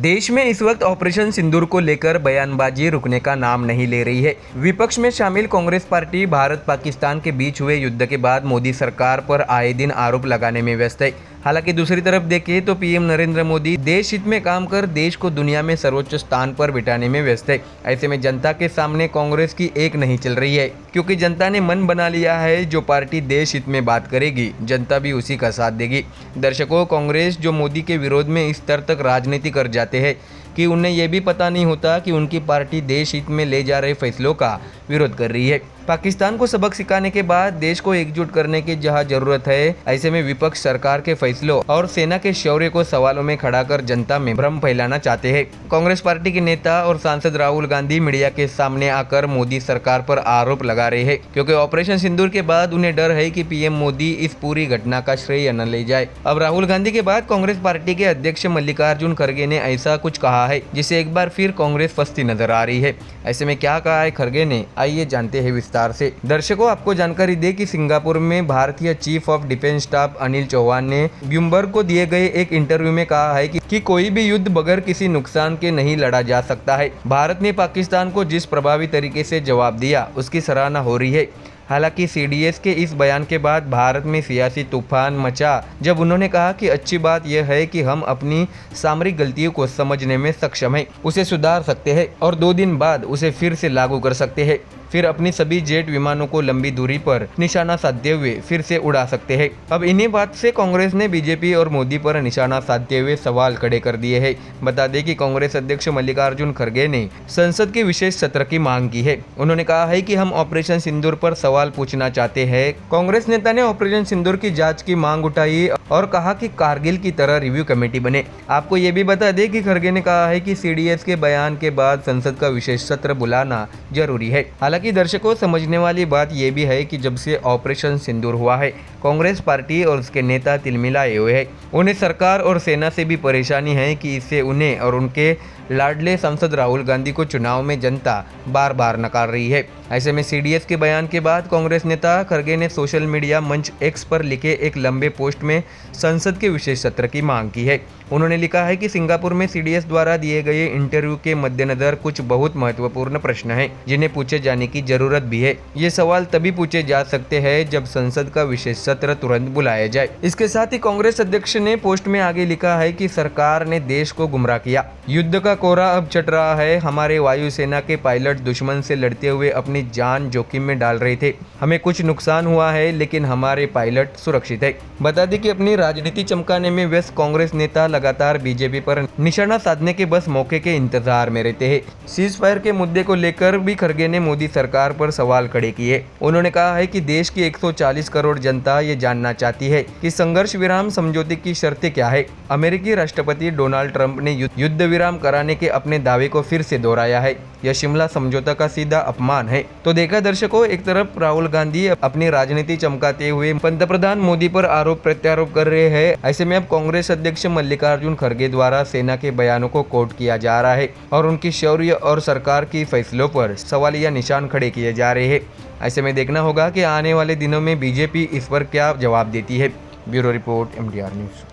देश में इस वक्त ऑपरेशन सिंदूर को लेकर बयानबाजी रुकने का नाम नहीं ले रही है। विपक्ष में शामिल कांग्रेस पार्टी भारत पाकिस्तान के बीच हुए युद्ध के बाद मोदी सरकार पर आए दिन आरोप लगाने में व्यस्त है। हालांकि दूसरी तरफ देखें तो पीएम नरेंद्र मोदी देश हित में काम कर देश को दुनिया में सर्वोच्च स्थान पर बिठाने में व्यस्त है। ऐसे में जनता के सामने कांग्रेस की एक नहीं चल रही है, क्योंकि जनता ने मन बना लिया है जो पार्टी देश हित में बात करेगी जनता भी उसी का साथ देगी। दर्शकों, कांग्रेस जो मोदी के विरोध में इस स्तर तक राजनीति कर जाते हैं कि उन्हें यह भी पता नहीं होता कि उनकी पार्टी देश हित में ले जा रहे फैसलों का विरोध कर रही है। पाकिस्तान को सबक सिखाने के बाद देश को एकजुट करने की जहां जरूरत है, ऐसे में विपक्ष सरकार के फैसलों और सेना के शौर्य को सवालों में खड़ा कर जनता में भ्रम फैलाना चाहते हैं। कांग्रेस पार्टी के नेता और सांसद राहुल गांधी मीडिया के सामने आकर मोदी सरकार पर आरोप लगा रहे हैं, क्योंकि ऑपरेशन सिंदूर के बाद उन्हें डर है कि पीएम मोदी इस पूरी घटना का श्रेय न ले जाए। अब राहुल गांधी के बाद कांग्रेस पार्टी के अध्यक्ष मल्लिकार्जुन खड़गे ने ऐसा कुछ कहा है जिसे एक बार फिर कांग्रेस फंसती नजर आ रही है। ऐसे में क्या कहा है खड़गे ने, आइए जानते हैं विस्तार से। दर्शकों, आपको जानकारी दे कि सिंगापुर में भारतीय chief of defence staff Anil Chauhan ने ब्लूमबर्ग को दिए गए एक इंटरव्यू में कहा है कि कोई भी युद्ध बगैर किसी नुकसान के नहीं लड़ा जा सकता है। भारत ने पाकिस्तान को जिस प्रभावी तरीके से जवाब दिया उसकी सराहना हो रही है। हालांकि सीडीएस के इस बयान के बाद भारत में सियासी तूफान मचा, जब उन्होंने कहा कि अच्छी बात यह है कि हम अपनी सामरिक गलतियों को समझने में सक्षम हैं, उसे सुधार सकते हैं और 2 दिन बाद उसे फिर से लागू कर सकते हैं, फिर अपनी सभी जेट विमानों को लंबी दूरी पर निशाना साधते हुए फिर से उड़ा सकते हैं। अब इन्हीं बात से कांग्रेस ने बीजेपी और मोदी पर निशाना साधते हुए सवाल खड़े कर दिए हैं। बता दें कि कांग्रेस अध्यक्ष मल्लिकार्जुन खड़गे ने संसद के विशेष सत्र की मांग की है। उन्होंने कहा है कि हम ऑपरेशन सिंदूर पर सवाल पूछना चाहते हैं। कांग्रेस नेता ने ऑपरेशन सिंदूर की जाँच की मांग उठाई और कहा कि कारगिल की तरह रिव्यू कमेटी बने। आपको ये भी बता दें कि खड़गे ने कहा है कि सीडीएस के बयान के बाद संसद का विशेष सत्र बुलाना जरूरी है। हालांकि दर्शकों, समझने वाली बात यह भी है कि जब से ऑपरेशन सिंदूर हुआ है, कांग्रेस पार्टी और उसके नेता तिलमिलाए हुए हैं। उन्हें सरकार और सेना से भी परेशानी है कि इससे उन्हें और उनके लाडले सांसद राहुल गांधी को चुनाव में जनता बार बार नकार रही है। ऐसे में सीडीएस के बयान के बाद कांग्रेस नेता खड़गे ने सोशल मीडिया मंच एक्स पर लिखे एक लंबे पोस्ट में संसद के विशेष सत्र की मांग की है। उन्होंने लिखा है कि सिंगापुर में सीडीएस द्वारा दिए गए इंटरव्यू के मद्देनजर कुछ बहुत महत्वपूर्ण प्रश्न हैं जिन्हें पूछे जाने की जरूरत भी है। ये सवाल तभी पूछे जा सकते हैं जब संसद का विशेष सत्र तुरंत बुलाया जाए। इसके साथ ही कांग्रेस अध्यक्ष ने पोस्ट में आगे लिखा है कि सरकार ने देश को गुमराह किया, युद्ध का कोहरा अब चढ़ रहा है। हमारे वायुसेना के पायलट दुश्मन से लड़ते हुए अपनी जान जोखिम में डाल रहे थे। हमें कुछ नुकसान हुआ है, लेकिन हमारे पायलट सुरक्षित है। बता दें कि अपनी राजनीति चमकाने में व्यस्त कांग्रेस नेता लगातार बीजेपी पर निशाना साधने के बस मौके के इंतजार में रहते हैं। सीज फायर के मुद्दे को लेकर भी खड़गे ने मोदी सरकार पर सवाल खड़े किए। उन्होंने कहा है कि देश की 140 करोड़ जनता ये जानना चाहती है कि संघर्ष विराम समझौते की शर्तें क्या है। अमेरिकी राष्ट्रपति डोनाल्ड ट्रंप ने युद्ध विराम कराने के अपने दावे को फिर से दोहराया है। यह शिमला समझौता का सीधा अपमान है। तो देखा दर्शकों, एक तरफ राहुल गांधी अपनी राजनीति चमकाते हुए पंतप्रधान मोदी पर आरोप प्रत्यारोप कर रहे हैं। ऐसे में अब कांग्रेस अध्यक्ष मल्लिकार्जुन खड़गे द्वारा सेना के बयानों को कोट किया जा रहा है और उनकी शौर्य और सरकार की फैसलों पर सवालिया निशान खड़े किए जा रहे हैं। ऐसे में देखना होगा कि आने वाले दिनों में बीजेपी इस पर क्या जवाब देती है। Bureau report, MDR news.